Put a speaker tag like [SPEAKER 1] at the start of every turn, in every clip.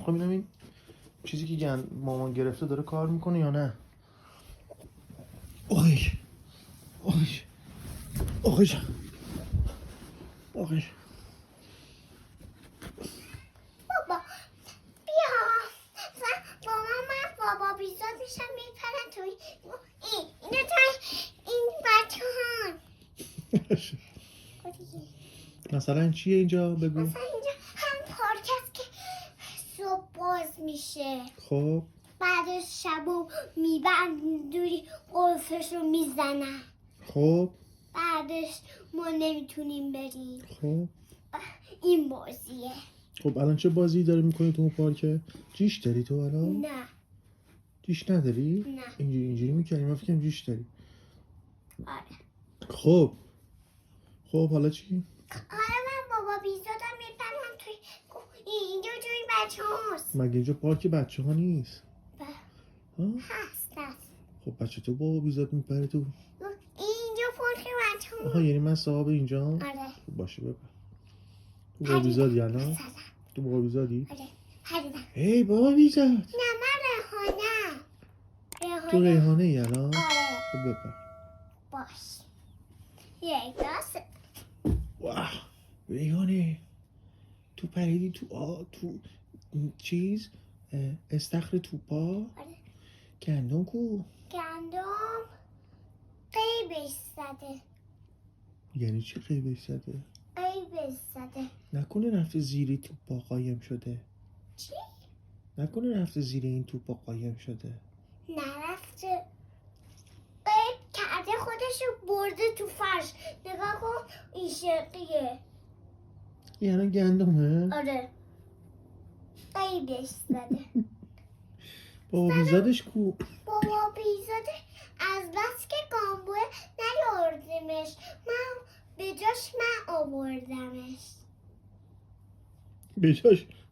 [SPEAKER 1] خب ببینم این چیزی که مامان گرفته داره کار میکنه یا نه. اوه
[SPEAKER 2] بابا بیا من بابا بیزاد میشم میپرن توی اینو توی این بچه ها.
[SPEAKER 1] مثلا چیه اینجا بگو.
[SPEAKER 2] مثلا اینجا هم پارک هست که صبح باز میشه،
[SPEAKER 1] خب
[SPEAKER 2] بعدش شبو میبند دوری قلفش رو میزنن،
[SPEAKER 1] خب
[SPEAKER 2] بعدش ما نمیتونیم بریم.
[SPEAKER 1] خب
[SPEAKER 2] این بازیه.
[SPEAKER 1] خب الان چه بازی داری میکنی تو اون پارکه؟ جیش داری تو الان؟
[SPEAKER 2] نه
[SPEAKER 1] جیش نداری؟
[SPEAKER 2] نه.
[SPEAKER 1] اینجوری میکنی، من فکرم جیش داری.
[SPEAKER 2] آره.
[SPEAKER 1] خب حالا چی؟
[SPEAKER 2] حالا من بابا بیزادم میپرم توی اینجا جوی بچه هاست.
[SPEAKER 1] مگه اینجا پارک بچه ها نیست؟
[SPEAKER 2] هست.
[SPEAKER 1] خب بچه تو بابا بیزاد میپره تو؟
[SPEAKER 2] اینجا پارک بچه ها.
[SPEAKER 1] آها یعنی من صاحب اینجا؟
[SPEAKER 2] آره.
[SPEAKER 1] خب باشه ببر. تو بابا بیزادی الان؟
[SPEAKER 2] مثلا.
[SPEAKER 1] تو بابا بیزادی؟
[SPEAKER 2] آره. هریدم.
[SPEAKER 1] هی بابا بیزاد.
[SPEAKER 2] نه من ریحانه.
[SPEAKER 1] تو ریحانه ای الان؟
[SPEAKER 2] آره.
[SPEAKER 1] خب ببر.
[SPEAKER 2] باش. یک دست.
[SPEAKER 1] واه ریحانه تو پریدی تو چیز استخر توپا.
[SPEAKER 2] آره.
[SPEAKER 1] گندم کو؟
[SPEAKER 2] گندم قیبش زده.
[SPEAKER 1] یعنی چی قیبش زده؟
[SPEAKER 2] قیبش زده.
[SPEAKER 1] نکنه رفته زیر توپا قایم شده؟
[SPEAKER 2] چی؟
[SPEAKER 1] نکنه رفته زیر این توپا قایم شده؟
[SPEAKER 2] نرفته، قیب کرده خودشو برده تو فرش. نگاه کن این شقیه.
[SPEAKER 1] یعنی گندمه؟
[SPEAKER 2] آره قیبش زده.
[SPEAKER 1] بابا بیزادش کو؟
[SPEAKER 2] بابا بیزاد از بس که گامبوئه نیوردیمش، من به جاش من آوردمش.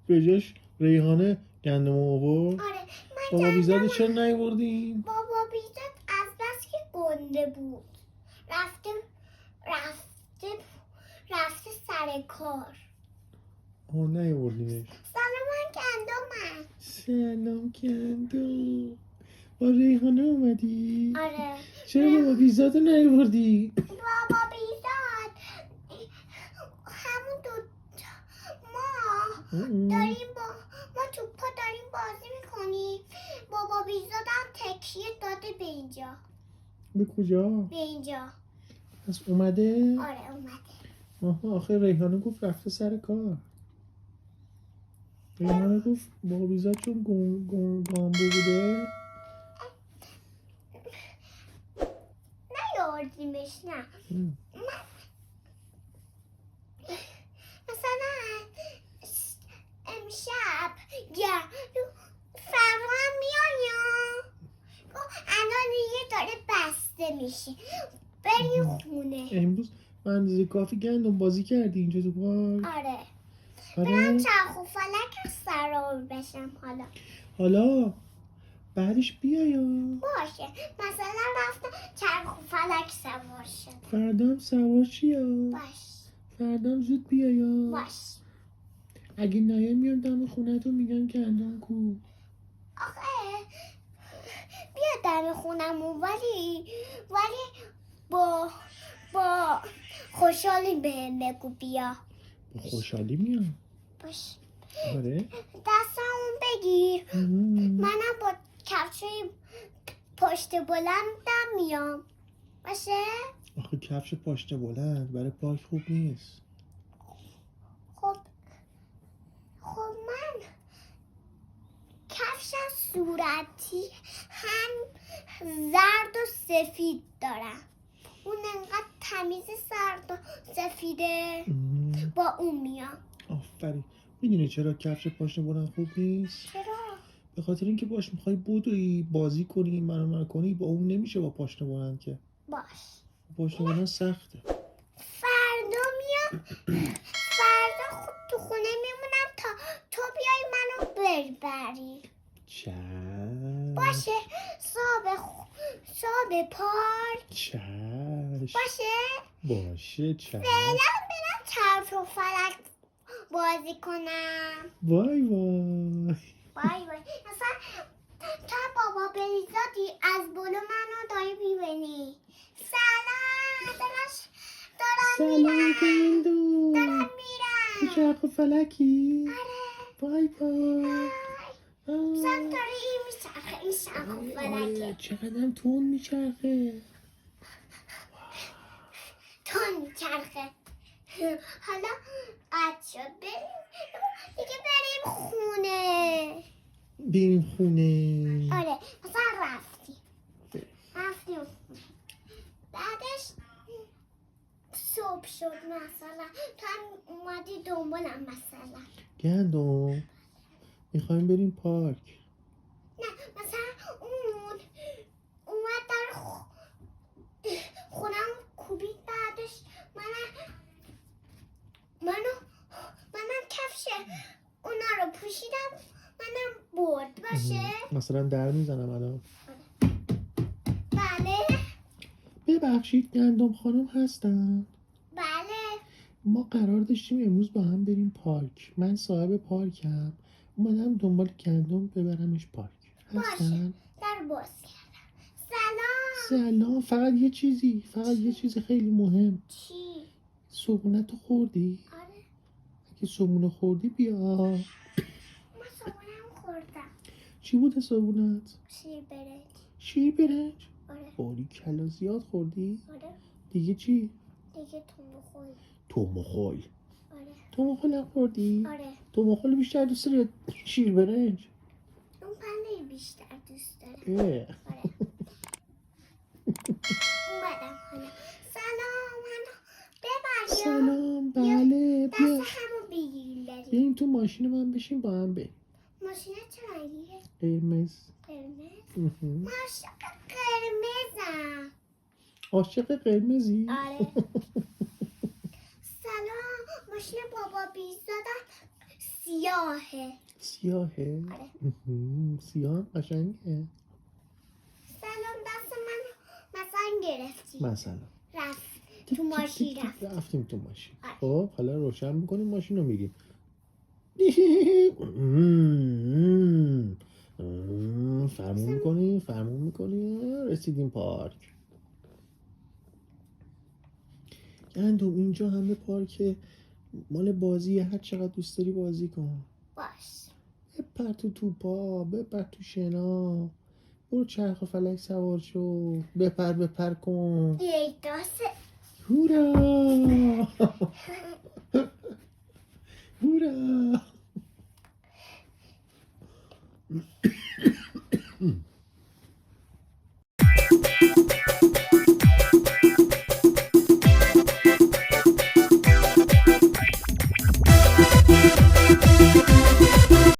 [SPEAKER 1] به جاش ریحانه گندم آورد؟
[SPEAKER 2] آره من
[SPEAKER 1] بابا بیزاد
[SPEAKER 2] گندم.
[SPEAKER 1] چرا نیوردین؟
[SPEAKER 2] بابا بیزاد از بس که گنده بود رفته سر کار.
[SPEAKER 1] نیوردینش.
[SPEAKER 2] سلام من گندمم.
[SPEAKER 1] سلام گندم. با ریحانه اومدی؟
[SPEAKER 2] آره.
[SPEAKER 1] چرا بابا بیزاد رو نیوردی؟
[SPEAKER 2] بابا بیزاد همون ما توپا داریم بازی میکنیم. بابا بیزادم تکیه داده به اینجا.
[SPEAKER 1] به کجا؟
[SPEAKER 2] به اینجا.
[SPEAKER 1] پس اومده؟
[SPEAKER 2] آره اومده.
[SPEAKER 1] آها آخه ریحانه گفت رفته سر کار. ریحانه گفت بابا بیزاد چون گامبو بوده.
[SPEAKER 2] نیاردیمش نه. مثلا امشب فردا هم میایم. الان دیگه داره بسته میشه. بریم خونه.
[SPEAKER 1] امروز من اندازه کافی گندم بازی کردی اینجا تو پارک؟
[SPEAKER 2] آره.
[SPEAKER 1] آره؟
[SPEAKER 2] برم چرخ و فلک سوار بشم
[SPEAKER 1] حالا بعدش بیایم.
[SPEAKER 2] باشه. مثلا رفتم چرخ و فلک سوار شد.
[SPEAKER 1] فردا هم سوار چیا؟
[SPEAKER 2] باش.
[SPEAKER 1] فردا هم زود بیایم.
[SPEAKER 2] باش.
[SPEAKER 1] اگه نیایم میان دم خونه تو میگن گندم کو.
[SPEAKER 2] آخه بیا دم خونمون ولی با خوشحالی بهم بگو بیا.
[SPEAKER 1] با خوشحالی میام.
[SPEAKER 2] باش.
[SPEAKER 1] آره؟
[SPEAKER 2] دستمون بگیر. منم با کفشای پشت بلندم میام. باشه؟
[SPEAKER 1] آخه کفش پاشنه بلند برای پارک خوب نیست.
[SPEAKER 2] خب من کفشم صورتی هم زرد و سفید دارم. اون انقدر تمیز زرد و سفیده. با اون میام.
[SPEAKER 1] آفرین. میدونی چرا کفش پاشنه بلند خوب نیست؟
[SPEAKER 2] چرا؟
[SPEAKER 1] به خاطر اینکه باش میخوای بدوی بازی کنی منو کنی با اون نمیشه با پاشنه بلند که.
[SPEAKER 2] باش.
[SPEAKER 1] پاشنه بلند سخته.
[SPEAKER 2] فردا میام. فردا خود تو خونه میمونم تا تو بیای منو ببری.
[SPEAKER 1] چشم.
[SPEAKER 2] باشه. صبح پارک.
[SPEAKER 1] چشم.
[SPEAKER 2] باشه
[SPEAKER 1] چشم.
[SPEAKER 2] برم چرخ و فلک بازی کنم.
[SPEAKER 1] وای وای.
[SPEAKER 2] از بالا منو داری میبینی. سلام دارم
[SPEAKER 1] سلام
[SPEAKER 2] میرم.
[SPEAKER 1] گندم.
[SPEAKER 2] دارم میرم.
[SPEAKER 1] تو چرخ و فلکی؟
[SPEAKER 2] آره.
[SPEAKER 1] بای بای.
[SPEAKER 2] سن داری این میچرخه این چرخ و فلکه.
[SPEAKER 1] چقدرم تون میچرخه.
[SPEAKER 2] تون میچرخه. حالا قد شد دیگه بریم خونه.
[SPEAKER 1] بریم خونه.
[SPEAKER 2] آره مثلا رفتیم بعدش صبح شد مثلا تو هم اومدی دنبالم مثلا.
[SPEAKER 1] گندم میخوایم بریم پارک.
[SPEAKER 2] نه مثلا اون اومد در خونم کوبید بعدش منم کفش اونا رو پوشیدم منم برد باشه.
[SPEAKER 1] مثلا در میزنم الان.
[SPEAKER 2] بله
[SPEAKER 1] ببخشید گندم خانم هستن.
[SPEAKER 2] بله
[SPEAKER 1] ما قرار داشتیم امروز با هم بریم پارک. من صاحب پارکم. اومدم دنبال گندم ببرمش پارک.
[SPEAKER 2] باشه
[SPEAKER 1] هستن؟
[SPEAKER 2] در باز کردم.
[SPEAKER 1] سلام. فقط یه چیز خیلی مهم.
[SPEAKER 2] چی؟
[SPEAKER 1] صبونتو خوردی؟
[SPEAKER 2] آره
[SPEAKER 1] اگه صبونه خوردی بیا.
[SPEAKER 2] من صبحونم خوردم.
[SPEAKER 1] چی بوده صبونت؟ شیر برنج.
[SPEAKER 2] آره
[SPEAKER 1] باری کلا زیاد خوردی؟
[SPEAKER 2] آره
[SPEAKER 1] دیگه چی؟
[SPEAKER 2] دیگه
[SPEAKER 1] تومخول.
[SPEAKER 2] آره
[SPEAKER 1] تومخول هم خوردی؟
[SPEAKER 2] آره
[SPEAKER 1] تومخول بیشتر دوست داری یا شیر برنج؟
[SPEAKER 2] اون پنیر بیشتر دوست داره.
[SPEAKER 1] اه.
[SPEAKER 2] آره اومدم خانم. سلام منو ببر یا
[SPEAKER 1] سلام. بله
[SPEAKER 2] دست
[SPEAKER 1] بیا.
[SPEAKER 2] همو بگیریم بریم.
[SPEAKER 1] بریم تو ماشین من بشین با هم بریم.
[SPEAKER 2] ماشینه چه رنگیه؟
[SPEAKER 1] قرمز.
[SPEAKER 2] من عاشق قرمزم.
[SPEAKER 1] عاشق قرمزی؟
[SPEAKER 2] آره سلام ماشین بابا بیزادم
[SPEAKER 1] سیاهه؟
[SPEAKER 2] آره.
[SPEAKER 1] سیاه قشنگه.
[SPEAKER 2] سلام دست من مثلا گرفتی
[SPEAKER 1] مثلا
[SPEAKER 2] تو ماشین
[SPEAKER 1] رفتیم تو ماشین.
[SPEAKER 2] آره.
[SPEAKER 1] خب حالا روشن میکنیم ماشین رو میریم. فرمون میکنیم رسیدیم پارک. گندم اینجا همه پارک مال بازیه. هر چقدر دوست داری بازی کن.
[SPEAKER 2] باش
[SPEAKER 1] بپر تو توپا، بپر تو شنا، برو چرخ و فلک سوار شو، بپر کن.
[SPEAKER 2] یک داسه
[SPEAKER 1] هورا هورا.